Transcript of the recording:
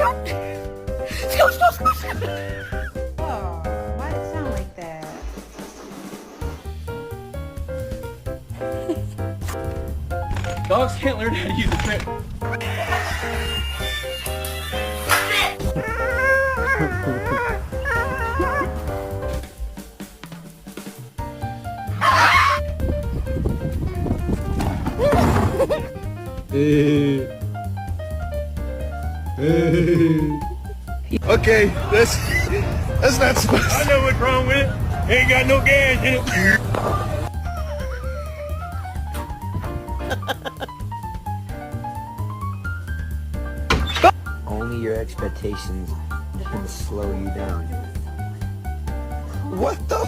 Oh, why did it sound like that? Dogs can't learn how to use a trip. Okay, that's not supposed I know what's wrong with it. Ain't got no gas in it. Only your expectations can slow you down. What the